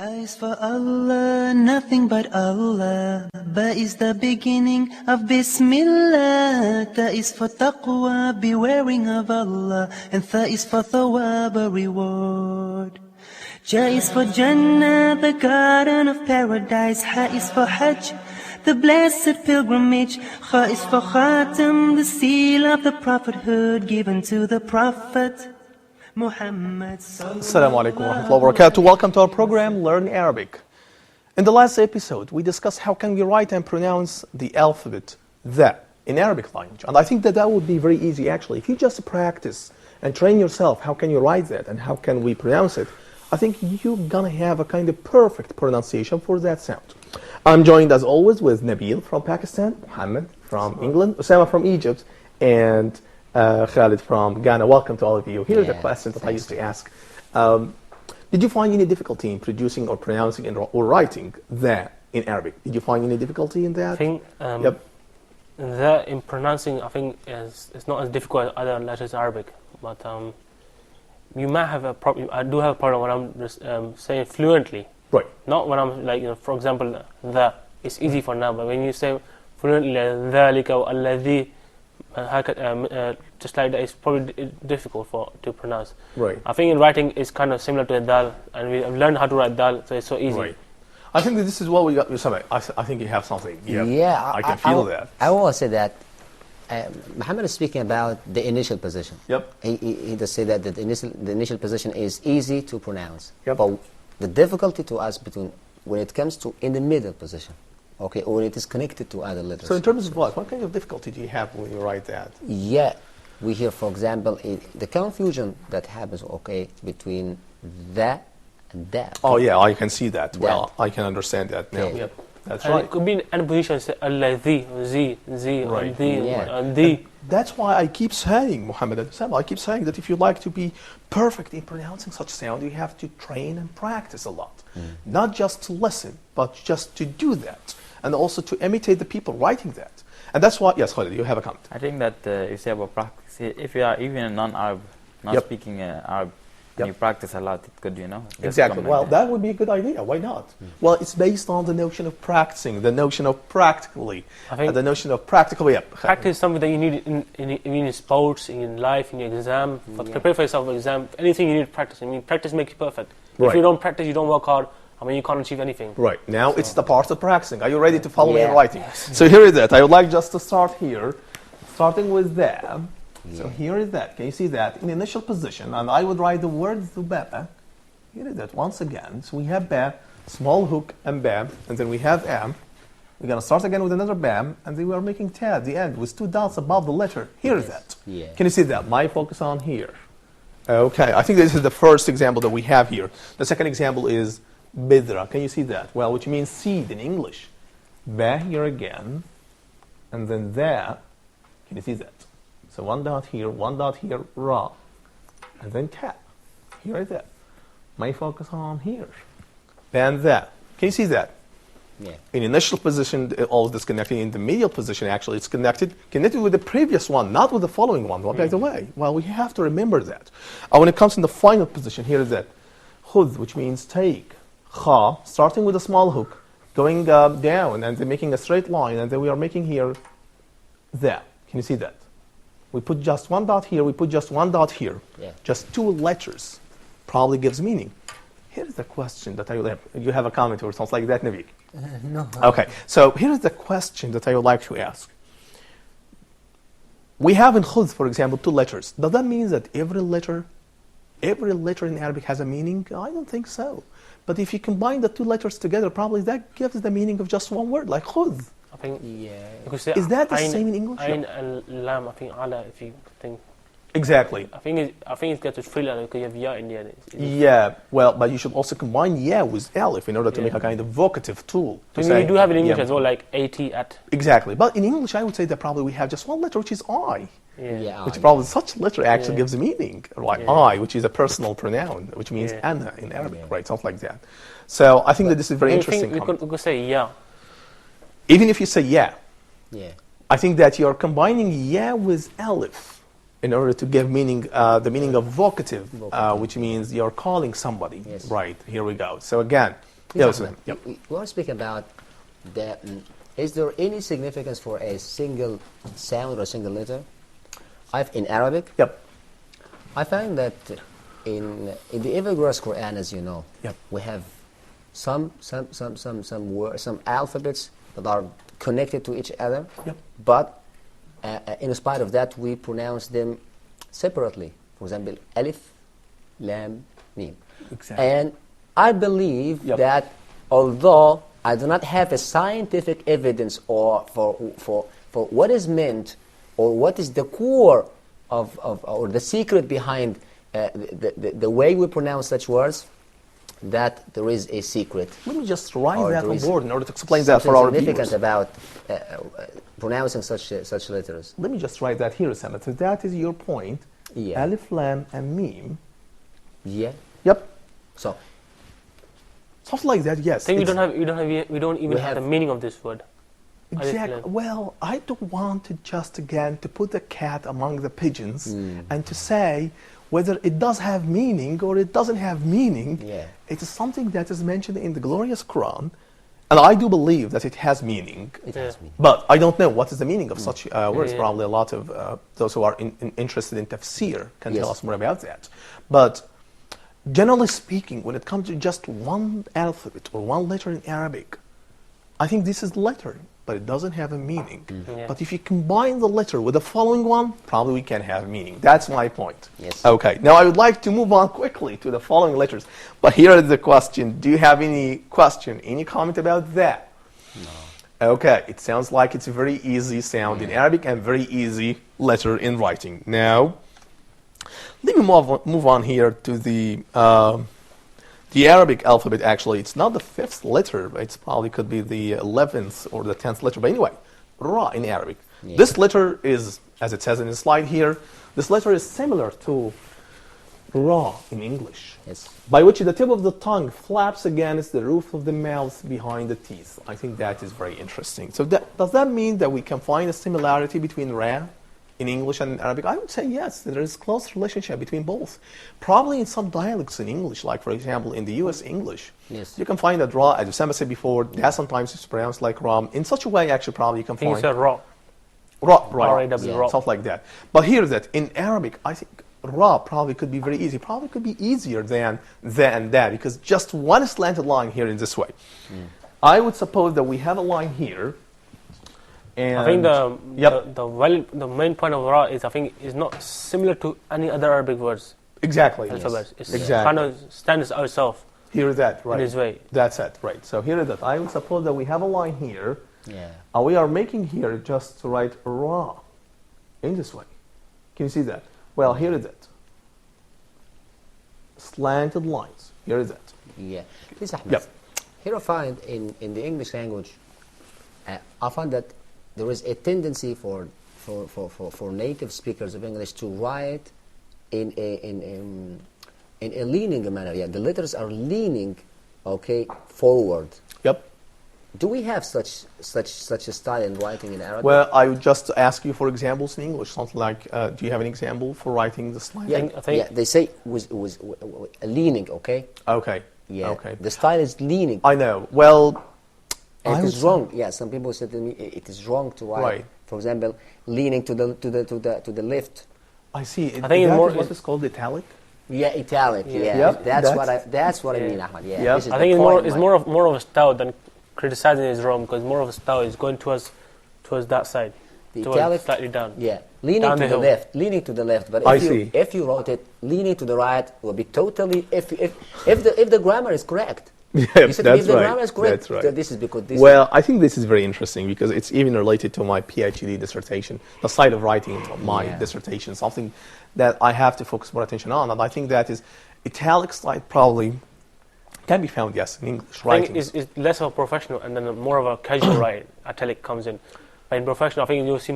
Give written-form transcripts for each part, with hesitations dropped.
A is for Allah, nothing but Allah. Ba is the beginning of Bismillah. Ta is for taqwa, bewaring of Allah. And Tha is for thawab, a reward. Ja is for Jannah, the garden of paradise. Ha is for Hajj, the blessed pilgrimage. Kha is for Khatam, the seal of the prophethood given to the Prophet Muhammad. Assalamu alaikum wa rahmatullahi wa barakatuh. Welcome to our program, Learn Arabic. In the last episode, we discussed how can we write and pronounce the alphabet, the, in Arabic language. And I think that would be very easy, actually. If you just practice and train yourself, how can you write that and how can we pronounce it, I think you're going to have a kind of perfect pronunciation for that sound. I'm joined, as always, with Nabil from Pakistan, Muhammad from England, Osama from Egypt, and Khalid from Ghana. Welcome to all of you. Here's a question that I used to ask. Did you find any difficulty in producing or pronouncing or writing that in Arabic? Did you find any difficulty in that? I think that in pronouncing, I think it's not as difficult as other letters in Arabic. But you might have a problem. I do have a problem when I'm just saying fluently. Right. Not when I'm like, for example, the. It's easy for now, but when you say fluently, ذَلِكَ وَالَّذِي, just like that, it's probably difficult to pronounce. Right. I think in writing it's kind of similar to a dal, and we've learned how to write dal, so it's so easy. Right. I think that this is what we got. I think you have something. Yeah, I can feel that. I want to say that Muhammad is speaking about the initial position. Yep. He does say that the initial position is easy to pronounce. Yep. But the difficulty to us when it comes to in the middle position, okay, or it is connected to other letters. So in terms of what kind of difficulty do you have when you write that? Yeah, we hear, for example, the confusion that happens, okay, between that and that. Oh yeah, I can see that. Well, I can understand that now. Yeah. Yep. That's And right. it could be in any position, say alladhi, zi, Right. and the. That's why I keep saying, Muhammad and Osama, I keep saying that if you like to be perfect in pronouncing such sound, you have to train and practice a lot. Not just to listen, but just to do that. And also to imitate the people writing that. And that's why, yes, Khalid, you have a comment. I think that you say about practice, if you are even a non-Arab, not speaking Arab, and you practice a lot, it could, Exactly. Well, that would be a good idea. Why not? Well, it's based on the notion of practicing, the notion of practically, the notion of practical. Yeah. Practice is something that you need in sports, in life, in your exam, to prepare for yourself for exam. Anything you need to practice. I mean, practice makes you perfect. If you don't practice, you don't work hard, you can't achieve anything. Right. Now it's the part of practicing. Are you ready to follow me in writing? Yes. So here is that. I would like just to start here, starting with that. So here is that. Can you see that? In the initial position, and I would write the word Zubaba. Here is that once again. So we have Ba, small hook, and Ba, and then we have Am. We're going to start again with another Bam, and then we are making Ta at the end with two dots above the letter. Here is that. Yeah. Can you see that? My focus on here. Okay, I think this is the first example that we have here. The second example is Bidra. Can you see that? Well, which means seed in English. Ba here again, and then that. Can you see that? So one dot here, Ra, and then Ta. Here is that. My focus on here. And that. Can you see that? Yeah. In initial position, all of this connected. In the medial position, actually, it's connected with the previous one, not with the following one. By the way, well, we have to remember that. When it comes in the final position, here is that. Khudh, which means take. Kha, starting with a small hook, going down, and then making a straight line, and then we are making here that. Can you see that? We put just one dot here, we put just one dot here. Yeah. Just two letters probably gives meaning. Here's the question that I would have. You have a comment or something like that, Naveek? No. Okay, so here's the question that I would like to ask. We have in Khudh, for example, two letters. Does that mean that every letter in Arabic has a meaning? I don't think so. But if you combine the two letters together, probably that gives the meaning of just one word, like Khudh. I think, Is that the same in English? Ayn and lam, I think ala, if you think. Exactly. I think it's got to three letters because you have ya in the end. Yeah, well, but you should also combine ya with alif in order to make a kind of vocative tool. You do have it in English as well, like at, at. Exactly. But in English, I would say that probably we have just one letter, which is I. Yeah. Which probably such letter actually gives a meaning. Like I, which is a personal pronoun, which means ana in Arabic, right? Something like that. So I think that this is very interesting. We could say ya. Even if you say yeah, Yeah. I think that you're combining yeah with alif. in order to give meaning, the meaning of vocative, which means you're calling somebody. Yes. Right, here we go. So again, Yes, yes, yep. we want to speak about the, is there any significance for a single sound or a single letter? In Arabic, Yep. I find that in the ever-glorious Quran, as you know, Yep. we have some alphabets that are connected to each other, Yep. but in spite of that, we pronounce them separately. For example, alif, lam, mim. Exactly. And I believe Yep. that although I do not have a scientific evidence or for what is meant or what is the core of or the secret behind the way we pronounce such words, that there is a secret. Let me just write Or that there on is board in order to explain that for our Something significant viewers. about pronouncing such letters. Let me just write that here, Sam. So that is your point. Yeah. Alif, lam, and mim. Yeah. Yep. So Something like that, yes. I think we It's- don't even We have the have- meaning of this word. Alif Exactly. lam. Well, I don't want to just again to put the cat among the pigeons and to say whether it does have meaning or it doesn't have meaning. Yeah. It is something that is mentioned in the glorious Quran, and I do believe that it has meaning. it Yeah. has meaning. But I don't know what is the meaning of such words. Yeah. Probably a lot of those who are interested in tafsir can tell Yes. us more about that. But generally speaking, when it comes to just one alphabet or one letter in Arabic, I think this is letter, but it doesn't have a meaning. Yeah. But if you combine the letter with the following one, probably we can have meaning. That's my point. Yes. Okay, now I would like to move on quickly to the following letters. But here is the question. Do you have any question, any comment about that? No. Okay, it sounds like it's a very easy sound in Arabic and very easy letter in writing. Now, let me move on here to the Arabic alphabet. Actually, it's not the 5th letter, but it's probably could be the 11th or the 10th letter. But anyway, Ra in Arabic. Yeah. This letter is, as it says in the slide here, this letter is similar to Ra in English, Yes. by which the tip of the tongue flaps against the roof of the mouth behind the teeth. I think that is very interesting. So does that mean that we can find a similarity between Ra in English and in Arabic? I would say yes, there is close relationship between both. Probably in some dialects in English, like for example in the US English, Yes. you can find that Ra, as Usama said before, that sometimes is pronounced like Ram. In such a way, actually, probably you can I think find it's a raw. Ra, right, R-A-W, Ra. stuff like that. But here that in Arabic, I think Ra probably could be very easy. Probably could be easier than that because just one slanted line here in this way. I would suppose that we have a line here. And I think Yep. the main point of Ra is is not similar to any other Arabic words, Exactly. alphabets. It's Exactly. kind of stands itself Here is that, right. in this way. That's it, right. So here is that. I would suppose that we have a line here. Yeah. And we are making here just to write Ra in this way. Can you see that? Well, here is it. Slanted lines. Here is it. Yeah. Please, Ahmed. Yep. Here I find in the English language, I find that there is a tendency for native speakers of English to write in a leaning manner. Yeah, the letters are leaning, okay, forward. Yep. Do we have such a style in writing in Arabic? Well, I would just ask you for examples in English. Something like, do you have an example for writing the slang? yeah, I think- yeah, they say was leaning, okay? Okay. Yeah. Okay. The style is leaning. I know. Well, And I it would is say- wrong. Yeah, some people said to me it is wrong to write. Right. For example, leaning to the left. I see. I think that it's more- is what is called italic. Yeah, italic. Yeah. Yeah, Yep, that's what I Yeah. mean, Ahmed. Yeah, Yep. this is I the think point, it's man. more of a style than criticizing is wrong, because more of a style is going towards that side, The towards italic, slightly down. Yeah, leaning Down to the the hill. left, leaning to the left. But I if see. if you wrote it leaning to the right, it will be totally if the grammar is correct. Yeah, You said that's if the right. grammar is correct, That's right. this is because this. Well, I think this is very interesting because it's even related to my PhD dissertation, the side of writing my Yeah. dissertation, something that I have to focus more attention on. And I think that is italic slide probably can be found, yes, in English I writing. think it's less of a professional and then more of a casual write. Italic comes in. But in professional, I think you'll see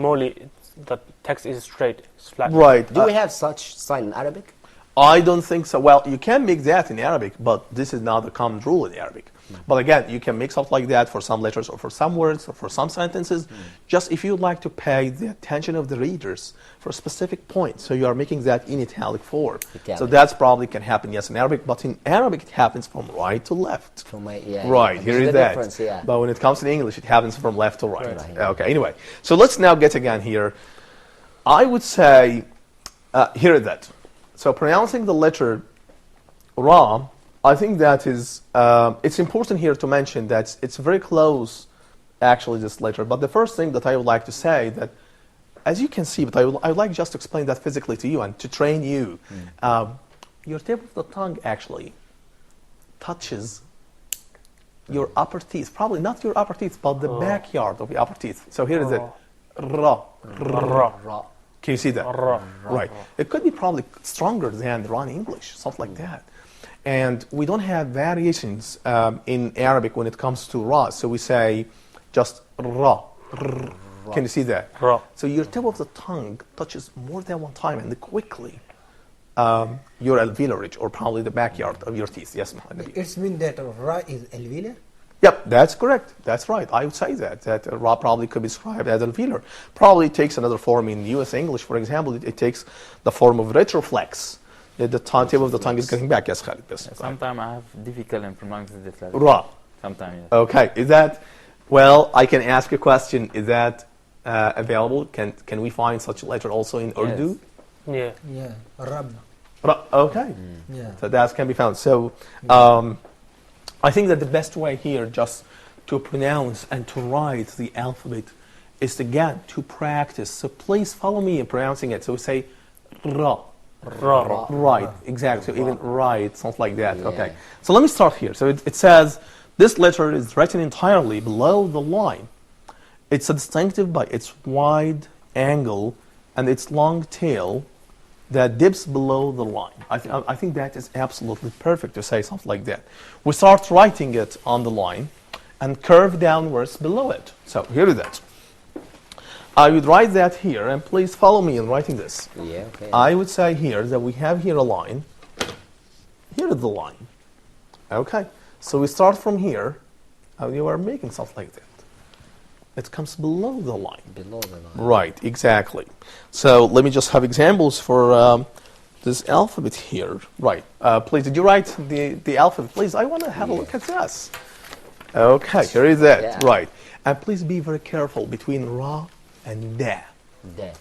the text is straight, it's flat. Right. Do we have such style in Arabic? I don't think so. Well, you can make that in Arabic, but this is not a common rule in Arabic. But again, you can make something like that for some letters or for some words or for some sentences, just if you'd like to pay the attention of the readers for a specific point. So you are making that in italic form. So that's probably can happen, yes, in Arabic, but in Arabic it happens from right to left. Right, here is that. Yeah. But when it comes to English, it happens from left to right. Okay, anyway. So let's now get again here. I would say, here is that. So pronouncing the letter Ra, I think that is, it's important here to mention that it's very close, actually, this letter. But the first thing that I would like to say that, as you can see, but I would like just to explain that physically to you and to train you. Your tip of the tongue actually touches your upper teeth. Probably not your upper teeth, but the backyard of the upper teeth. So here is it. Ra. Ra. Can you see that? Ra. Right. It could be probably stronger than Iran English, something like that. And we don't have variations in Arabic when it comes to Ra. So we say just Ra. Can you see that? Ra. So your tip of the tongue touches more than one time and quickly your alveolar ridge or probably the backyard of your teeth. Yes, Muhammad. It means that Ra is alveolar? Yep, that's correct. That's right. I would say that Ra probably could be described as alveolar. Probably takes another form in U.S. English, for example. It takes the form of retroflex. The tip of the tongue is getting back. Yes, Khalid. Yes, sometimes I have difficulty in pronouncing this letter. Ra. Sometimes, yes. Okay. Is that, well, I can ask a question. Is that available? Can we find such a letter also in Urdu? Yeah. Yeah. Rab. Ra. Okay. Yeah. So that can be found. So I think that the best way here just to pronounce and to write the alphabet is again to practice. So please follow me in pronouncing it. So we say Ra. Ra. Right, exactly. So even right, something like that. Okay. So let me start here. So it says this letter is written entirely below the line. It's distinctive by its wide angle and its long tail that dips below the line. I think that is absolutely perfect to say something like that. We start writing it on the line and curve downwards below it. So here is that. I would write that here, and please follow me in writing this. Yeah, okay. I would say here that we have here a line. Here is the line. Okay. So we start from here, and you are making something like that. It comes below the line. Below the line. Right, exactly. So let me just have examples for this alphabet here. Right. Please, did you write the alphabet? Please, I want to have a look at this. Okay, here is that. Yeah. Right. And please be very careful between Ra and Da. Da.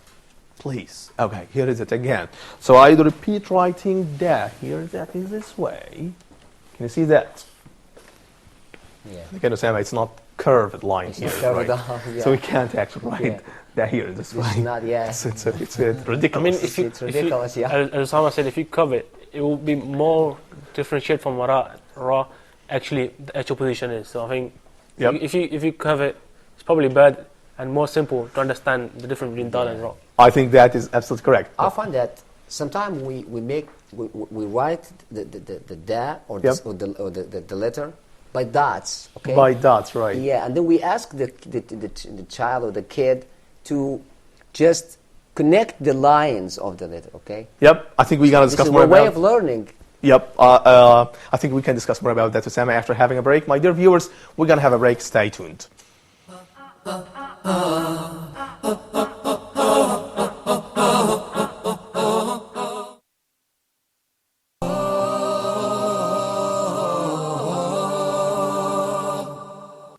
Please. Okay, here is it again. So I repeat writing Da. Here that is this way. Can you see that? Yeah. Again, Osama, it's not curved line It's here. not curved right? down, yeah. So we can't actually write Yeah. that here this way. It's not, yeah. It's ridiculous. I mean, if you, It's ridiculous, yeah. As Osama said, if you curve it, it will be more differentiated from what Ra actually the actual position is. So I think Yep. if you curve it, it's probably better and more simple to understand the difference between Dal and Ra. I think that is absolutely correct. I find that sometimes we write the da or, Yep. the letter by dots, okay? By dots, right. Yeah, and then we ask the child or the kid to just connect the lines of the letter, okay? Yep, I think we're going to This discuss is more a way about of learning. Yep, I think we can discuss more about that, Osama, after having a break. My dear viewers, we're going to have a break. Stay tuned.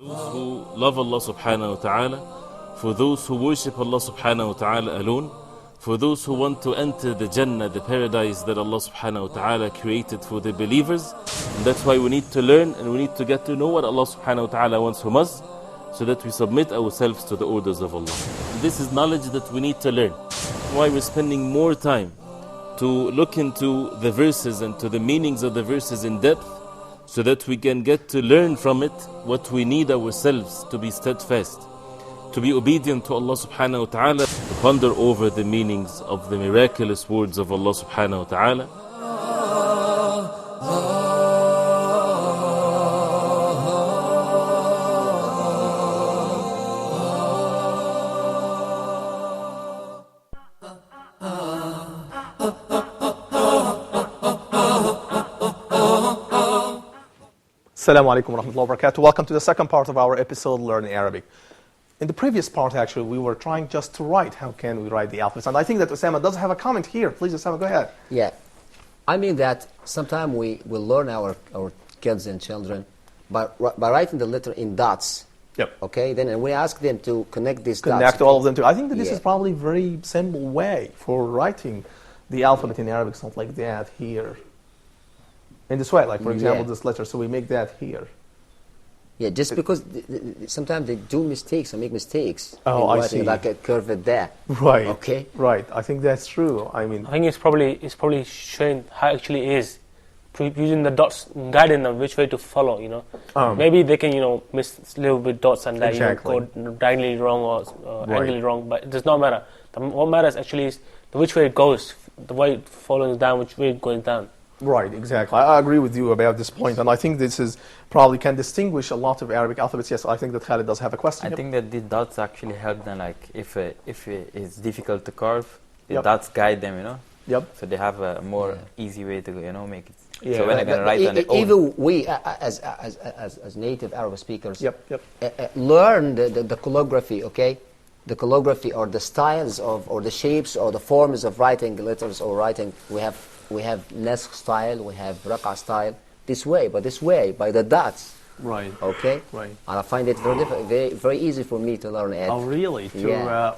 Who love Allah subhanahu wa ta'ala, for those who worship Allah subhanahu wa ta'ala alone, for those who want to enter the Jannah, the paradise that Allah subhanahu wa ta'ala created for the believers. And that's why we need to learn and we need to get to know what Allah subhanahu wa ta'ala wants from us, so that we submit ourselves to the orders of Allah. And this is knowledge that we need to learn. Why we're spending more time to look into the verses and to the meanings of the verses in depth, so that we can get to learn from it what we need ourselves to be steadfast, to be obedient to Allah subhanahu wa ta'ala, to ponder over the meanings of the miraculous words of Allah subhanahu wa ta'ala. Assalamu alaikum wa rahmatullahi wa barakatuh. Welcome to the second part of our episode, Learning Arabic. In the previous part, actually, we were trying just to write. How can we write the alphabet? And I think that Osama does have a comment here. Please, Osama, go ahead. Yeah. I mean that sometimes we will learn our kids and children by writing the letter in dots. Yep. Okay, then we ask them to connect these dots. Connect all of them to. I think that this Yeah. is probably a very simple way for writing the alphabet in Arabic, something like that here. In this way, like for example, Yeah. this letter. So we make that here. Yeah, just because sometimes they do mistakes and make mistakes. Oh, in I writing, see. Like a curved there. Right. Okay. Right. I think that's true. I mean, I think it's probably showing how it actually is, using the dots, guiding them which way to follow. Maybe they can miss a little bit dots and that Exactly. go diagonally wrong or Right. angularly wrong, but it does not matter. What matters actually is which way it goes, the way it follows down, which way it goes down. right, exactly. I agree with you about this point, and I think this is probably can distinguish a lot of Arabic alphabets. Yes, I think that Khalid does have a question. I Yep. think that the dots actually help them, like if it's difficult to carve, the Yep. dots guide them, Yep. So they have a more easy way to, make it. Yeah. So when I'm gonna write on their own, Even we, as native Arabic speakers, Yep. Yep. learn the calligraphy, okay? The calligraphy or the styles or the shapes or the forms of writing letters or writing. We have Nasq style, we have Raqa style. This way, by the dots, Right. okay? Right. And I find it very easy for me to learn it. Oh, really? Yeah.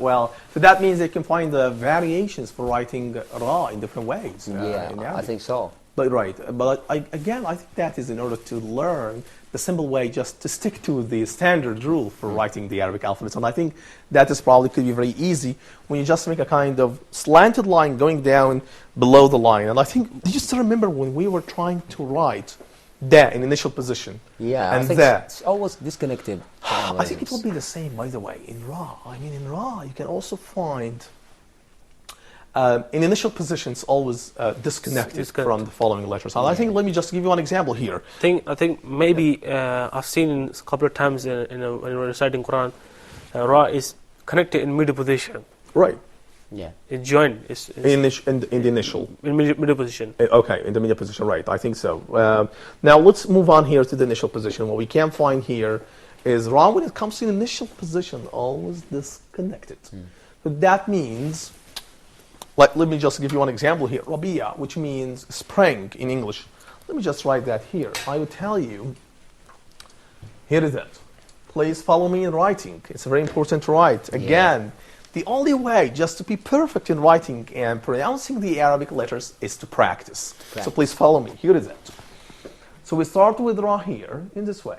So that means they can find the variations for writing Ra in different ways. Yeah, in I Arabic. think so. But right. But I think that is in order to learn the simple way, just to stick to the standard rule for writing the Arabic alphabet. And I think that is probably could be very easy when you just make a kind of slanted line going down below the line. And I think, do you still remember when we were trying to write that in initial position? Yeah, and I think that. it's always disconnected. I think it will be the same, by the way, in Ra. I mean, in Ra, you can also find in initial position, it's always disconnected from the following letters. And I think, let me just give you one example here. I think maybe I've seen a couple of times when we're reciting Quran, Ra is connected in middle position. Right. Yeah. It's joined. It's In the initial. in middle position. Okay, in the middle position, right. I think so. Now, let's move on here to the initial position. What we can find here is Ra, when it comes to initial position, always disconnected. So that means, let me just give you one example here. Rabia, which means spring in English. Let me just write that here. I will tell you, here is it. Please follow me in writing. It's very important to write. Again, the only way just to be perfect in writing and pronouncing the Arabic letters is to practice. So please follow me. Here is it. So we start with Ra here, in this way.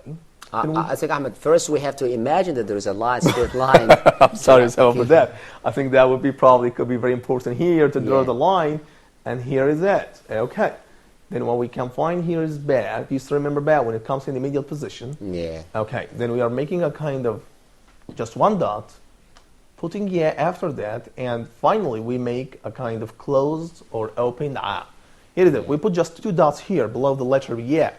I think, Ahmed, first we have to imagine that there is a line, straight line. I'm sorry for that. I think that would be could be very important here to draw the line, and here is it. Okay. Then what we can find here is Ba. Please remember Ba when it comes in the medial position. Yeah. Okay. Then we are making a kind of just one dot, putting Ya after that, and finally we make a kind of closed or open A. Here is it. We put just two dots here below the letter Ya.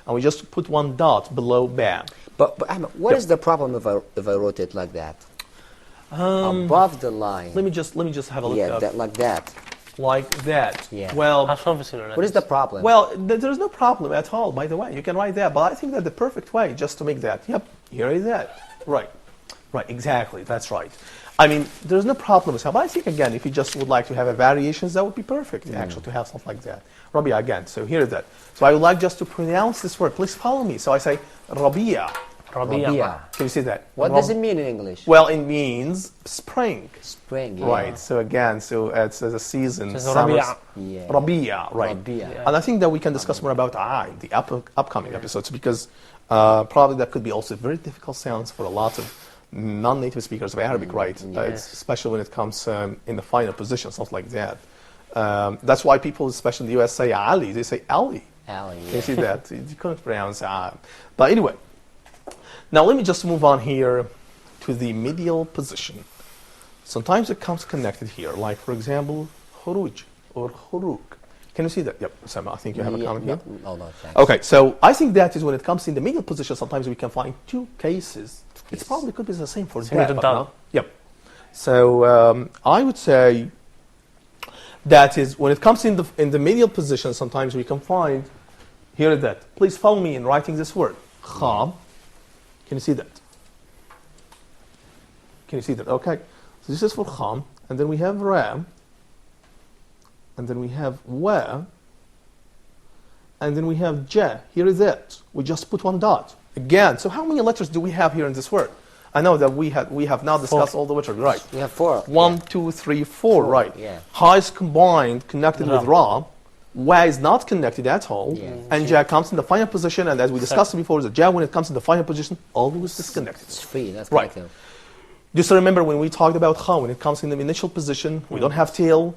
And we just put one dot below Ba. But Ahmed, what is the problem if I wrote it like that? Above the line. Let me just have a look. Yeah, like that. Like that. Yeah. Well, what is the problem? Well, there's no problem at all, by the way. You can write that, but I think that the perfect way just to make that. Yep, here is that. Right. Right, exactly. That's right. I mean, there's no problem with that. But I think, again, if you just would like to have a variations, that would be perfect, actually, to have something like that. Rabia, again. So here is that. So I would like just to pronounce this word. Please follow me. So I say Rabia. Rabia. Can you see that? What does it mean in English? Well, it means spring. Spring, yeah. Right. So again, so it's a season. So summer. Rabia. Yeah. Rabia, right. Rabia. And I think that we can discuss more about in the upcoming episodes, because probably that could be also very difficult sounds for a lot of non-native speakers of Arabic, right? Yes. Especially when it comes in the final position, something like that. That's why people, especially in the US, say Ali. They say Ali. Ali, yeah. You see that? You couldn't pronounce But anyway, now let me just move on here to the medial position. Sometimes it comes connected here, like for example, khuruj or khuruk. Can you see that? Yep, Sama, I think you have a comment here. No, thanks. Okay, so I think that is when it comes in the medial position, sometimes we can find two cases. It probably could be the same for that, but no. Yep. So I would say that is when it comes in the medial position, sometimes we can find Here is that. Please follow me in writing this word. Kham. Can you see that? Can you see that? Okay. So this is for kham. And then we have ram. And then we have wa. And then we have ja. Here is it. We just put one dot. Again. So how many letters do we have here in this word? I know that we have now discussed all the letters, right? We have 4. 1, 2, 3, 4, right? Yeah. Ha is combined, connected with ra. Wa is not connected at all. Yeah. And ja comes in the final position. And as we discussed before, the ja, when it comes in the final position, always disconnected. It's free. That's Right. correct. Just remember when we talked about ha, when it comes in the initial position, we don't have tail.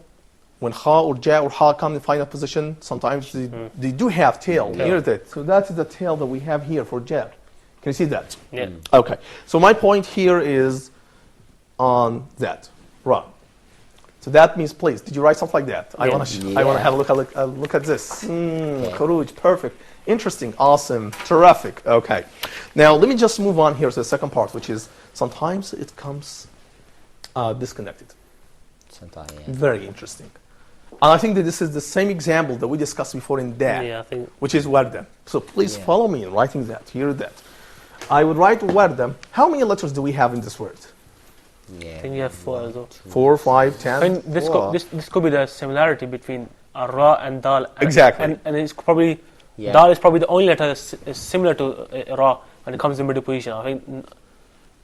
When ha or ja or ha come in the final position, sometimes they do have tail. Yeah. Here's it. So that's the tail that we have here for ja. Can you see that? Yeah. Okay. So my point here is on that. Ra. So that means, please, did you write something like that? I Yeah. want to have a look at this. Khuruj, perfect. Interesting, awesome, terrific. Okay. Now, let me just move on here to the second part, which is sometimes it comes disconnected. Sometimes, yeah. Very interesting. And I think that this is the same example that we discussed before in da, Yeah, I think. which is warda. So please Yeah. follow me in writing that. Hear that. I would write warda. How many letters do we have in this word? I think you have 4 as well. 4, 5, I 10? think this could be the similarity between ra and dal. And, Exactly. And it's probably Yeah. dal is probably the only letter that is similar to ra when it comes to middle position. I think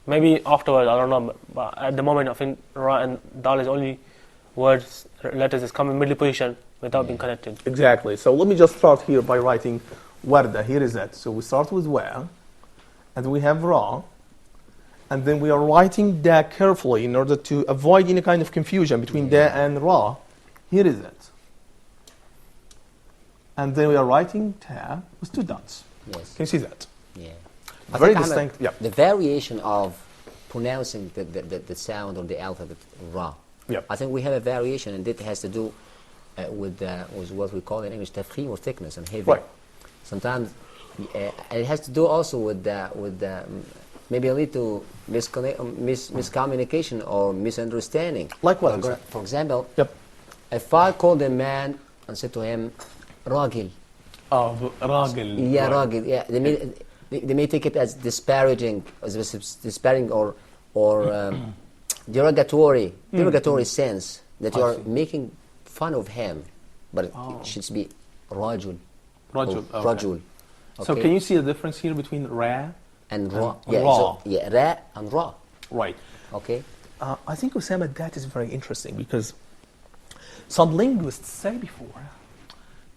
maybe afterwards, I don't know, but at the moment I think ra and dal is only letters that come in middle position without being connected. Exactly. So let me just start here by writing warda. Here is that. So we start with wa, and we have ra, and then we are writing da carefully in order to avoid any kind of confusion between da and ra. Here is it. And then we are writing ta with 2 dots. Yes. Can you see that? Yeah. Very think, Ahmed, distinct. Yeah. The variation of pronouncing the sound or the alphabet ra. Yeah. I think we have a variation, and it has to do with what we call in English tafkhim or thickness and heavy. Right. Sometimes it has to do also with maybe a little miscommunication or misunderstanding. Like what? For example, Yep. if I called a man and said to him, "Ragil," Ragil. yeah, Ragil, yeah, they may take it as disparaging, or derogatory sense that you are making fun of him, but it should be rajul. Rajul. Or Okay. rajul. So Okay? can you see the difference here between ra? And ra. and Yeah, ra? so, yeah, ra and ra. Right. Okay. I think, Osama, that is very interesting because some linguists say before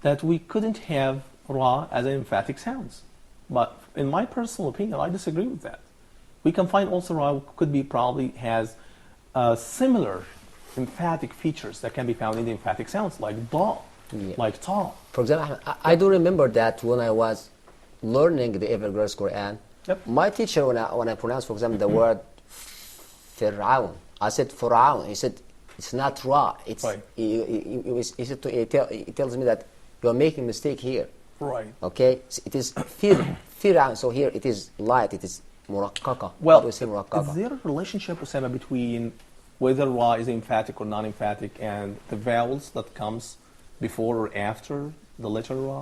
that we couldn't have ra as an emphatic sounds. But in my personal opinion, I disagree with that. We can find also ra could be probably has similar emphatic features that can be found in the emphatic sounds like da, like ta. For example, I do remember that when I was learning the Evergrass Quran, Yep. my teacher, when I pronounced, for example, the word Fir'aun, I said Fir'aun. He said, it's not ra. It's, Right. he tells me that you are making a mistake here. Right. Okay? So it is Fir'aun. So here it is light. It is murakkaka. Well, How do we say murakkaka? is there a relationship, Osama, between whether ra is emphatic or non-emphatic and the vowels that comes before or after the letter ra?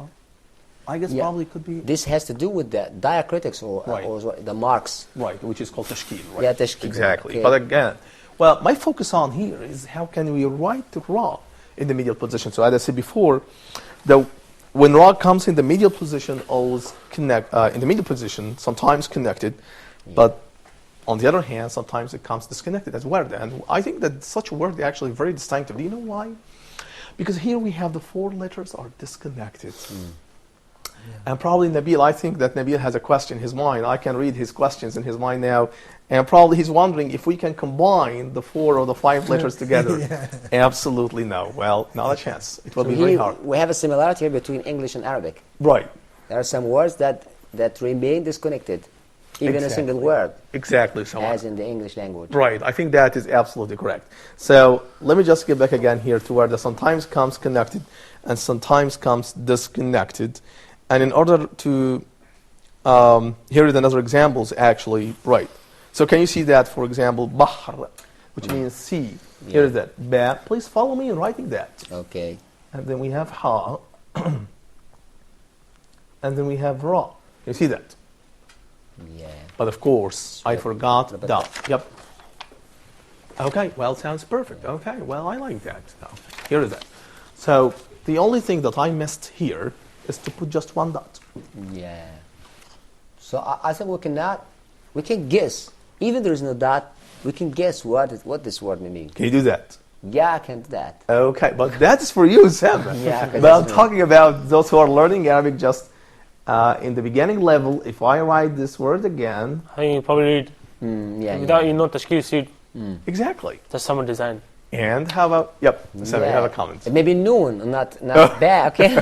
I guess Yeah. probably could be This has to do with the diacritics or, Right. the marks. right, which is called tashkil. Right? Yeah, tashkil. Exactly. Okay. But again, well, my focus on here is how can we write the ra in the medial position. So as I said before, when ra comes in the medial position, always connect in the medial position, sometimes connected, but on the other hand, sometimes it comes disconnected as warda. And I think that such a word is actually very distinctive. Do you know why? Because here we have the 4 letters are disconnected. And probably Nabil, I think that Nabil has a question in his mind. I can read his questions in his mind now. And probably he's wondering if we can combine the 4 or the 5 letters together. Absolutely no. Well, not a chance. It will So be very here hard. we have a similarity here between English and Arabic. Right. There are some words that remain disconnected, even a single word, Exactly. So as in the English language. Right, I think that is absolutely correct. So let me just get back again here to where the sometimes comes connected and sometimes comes disconnected. And in order to, here is another examples actually, right. So can you see that, for example, bahr, which means sea. Here is that, ba. Please follow me in writing that. Okay. And then we have ha. and then we have Ra. You see that? Yeah. But of course, I forgot but Dal. Yep. Okay, well, sounds perfect. Okay, well, I like that. Now, here is that. So the only thing that I missed here is to put just one dot. Yeah. So I think we can guess. Even there is no dot, we can guess what this word may mean. Can you do that? Yeah, I can do that. Okay, but that's for you, Sam. Yeah, 'cause But I'm that's me. talking about those who are learning Arabic just in the beginning level. If I write this word again, I think you probably read Yeah. without you know Tashkil Seed. exactly. That's someone design. And how about, yep, Sam, you have a comment. Maybe noon, not bad, okay?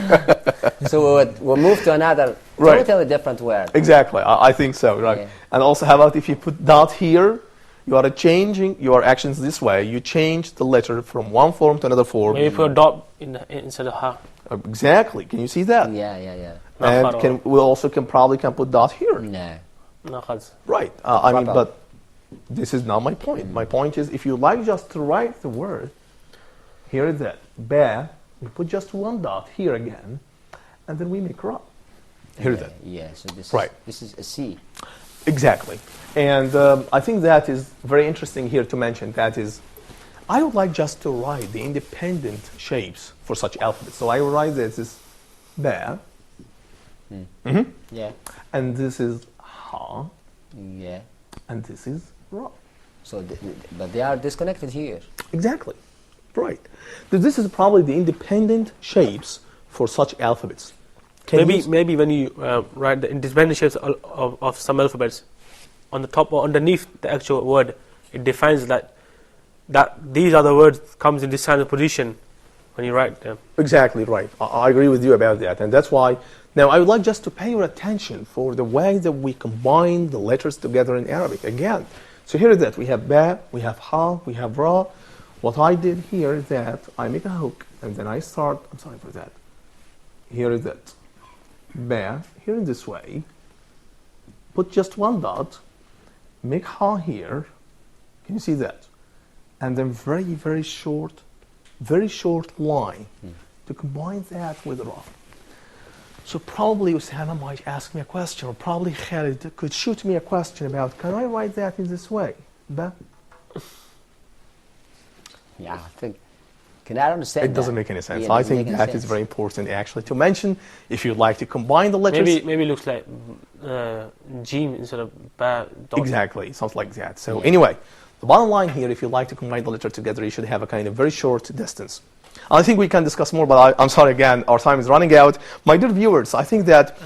So we'll move to another Right. totally different word. Exactly, I think so, right. Yeah. And also, how about if you put dot here, you are changing your actions this way. You change the letter from one form to another form. Maybe put a dot instead of ha. Exactly, can you see that? Yeah. And we also can probably put dot here. No. No khaz. Right, I mean, Proper. but this is not my point. My point is, if you like just to write the word, here is that, ba, we put just one dot here again, and then we make ra. Here is that. Yeah, so Right. this is a C. Exactly. And I think that is very interesting here to mention. That is, I would like just to write the independent shapes for such alphabets. So I will write this is ba, Yeah. and this is ha, Yeah. and this is ra. So, but they are disconnected here. Exactly. Right. This is probably the independent shapes for such alphabets. Maybe when you write the independent shapes of some alphabets, on the top or underneath the actual word, it defines that these are the words comes in this kind of position when you write them. Exactly right. I agree with you about that. And that's why, now I would like just to pay your attention for the way that we combine the letters together in Arabic. Again, so here is that. We have ba, we have ha, we have ra. What I did here is that I make a hook, and then I start, I'm sorry for that. Here is that. Ba, here in this way. Put just one dot. Make ha here. Can you see that? And then very, very short line to combine that with ra. So probably Usama might ask me a question, or probably Khalid could shoot me a question about, can I write that in this way? Ba? Yeah, I think. Can I understand It doesn't that? make any sense. Yeah, I doesn't think make any that is sense. very important actually to mention. If you'd like to combine the letters. Maybe it looks like Jim instead of ba. Dot. Exactly, something like that. So Yeah. anyway, the bottom line here, if you like to combine the letter together, you should have a kind of very short distance. I think we can discuss more, but I'm sorry again, our time is running out. My dear viewers, I think that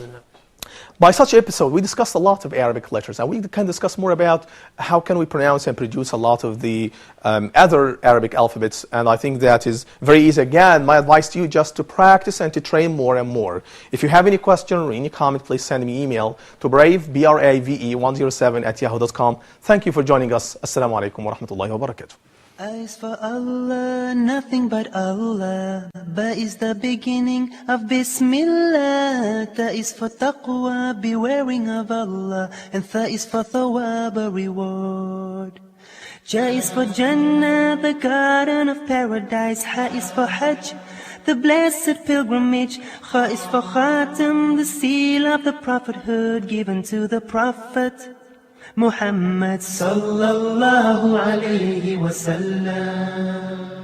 by such episode, we discussed a lot of Arabic letters, and we can discuss more about how can we pronounce and produce a lot of the other Arabic alphabets, and I think that is very easy. Again, my advice to you just to practice and to train more and more. If you have any question or any comment, please send me email to brave107@yahoo.com. Thank you for joining us. Assalamu alaikum wa rahmatullahi wa barakatuh. A is for Allah, nothing but Allah. Ba is the beginning of Bismillah. Ta is for taqwa, bewaring of Allah. And Tha is for thawab, a reward. Ja is for Jannah, the garden of paradise. Ha is for Hajj, the blessed pilgrimage. Kha is for Khatam, the seal of the prophethood given to the Prophet Muhammad sallallahu alayhi wa sallam.